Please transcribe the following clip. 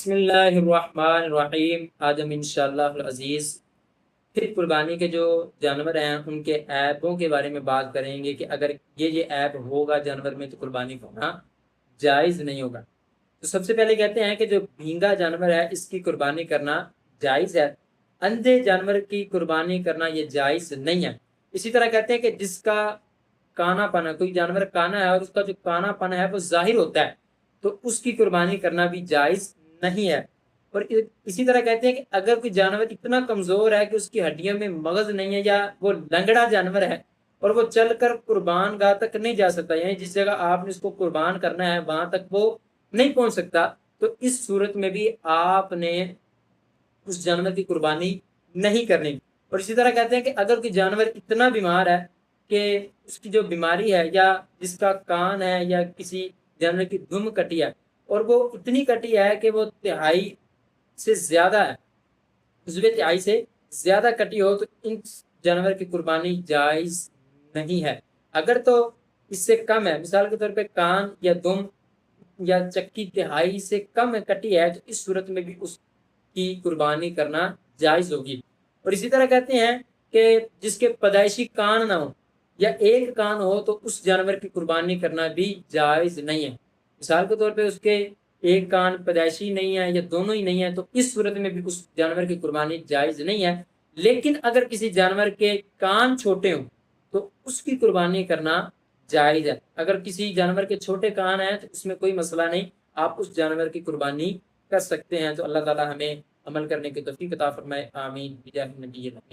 بسم اللہ الرحمن الرحیم۔ آج ہم انشاءاللہ العزیز پھر قربانی کے جو جانور ہیں ان کے عیبوں کے بارے میں بات کریں گے کہ اگر یہ عیب ہوگا جانور میں تو قربانی ہونا جائز نہیں ہوگا۔ تو سب سے پہلے کہتے ہیں کہ جو بھینگا جانور ہے اس کی قربانی کرنا جائز ہے، اندھے جانور کی قربانی کرنا یہ جائز نہیں ہے۔ اسی طرح کہتے ہیں کہ جس کا کانا پنا، کوئی جانور کانا ہے اور اس کا جو کانا پنا ہے وہ ظاہر ہوتا ہے تو اس کی قربانی کرنا بھی جائز نہیں ہے۔ اور اسی طرح کہتے ہیں کہ اگر کوئی جانور اتنا کمزور ہے کہ اس کی ہڈیوں میں مغز نہیں ہے یا وہ لنگڑا جانور ہے اور وہ چل کر قربان گاہ تک نہیں جا سکتا، یعنی جس جگہ آپ نے اس کو قربان کرنا ہے وہاں تک وہ نہیں پہنچ سکتا، تو اس صورت میں بھی آپ نے اس جانور کی قربانی نہیں کرنی۔ اور اسی طرح کہتے ہیں کہ اگر کوئی جانور اتنا بیمار ہے کہ اس کی جو بیماری ہے یا جس کا کان ہے یا کسی جانور کی دم کٹی ہے اور وہ اتنی کٹی ہے کہ وہ تہائی سے زیادہ ہے، عضو تہائی سے زیادہ کٹی ہو، تو ان جانور کی قربانی جائز نہیں ہے۔ اگر تو اس سے کم ہے، مثال کے طور پہ کان یا دم یا چکی تہائی سے کم کٹی ہے، تو اس صورت میں بھی اس کی قربانی کرنا جائز ہوگی۔ اور اسی طرح کہتے ہیں کہ جس کے پیدائشی کان نہ ہو یا ایک کان ہو تو اس جانور کی قربانی کرنا بھی جائز نہیں ہے۔ مثال کے طور پہ اس کے ایک کان پیدائشی نہیں ہے یا دونوں ہی نہیں ہے، تو اس صورت میں بھی اس جانور کی قربانی جائز نہیں ہے۔ لیکن اگر کسی جانور کے کان چھوٹے ہوں تو اس کی قربانی کرنا جائز ہے۔ اگر کسی جانور کے چھوٹے کان ہیں تو اس میں کوئی مسئلہ نہیں، آپ اس جانور کی قربانی کر سکتے ہیں۔ تو اللہ تعالی ہمیں عمل کرنے کی توفیق عطا فرمائے، آمین بجاہ النبی۔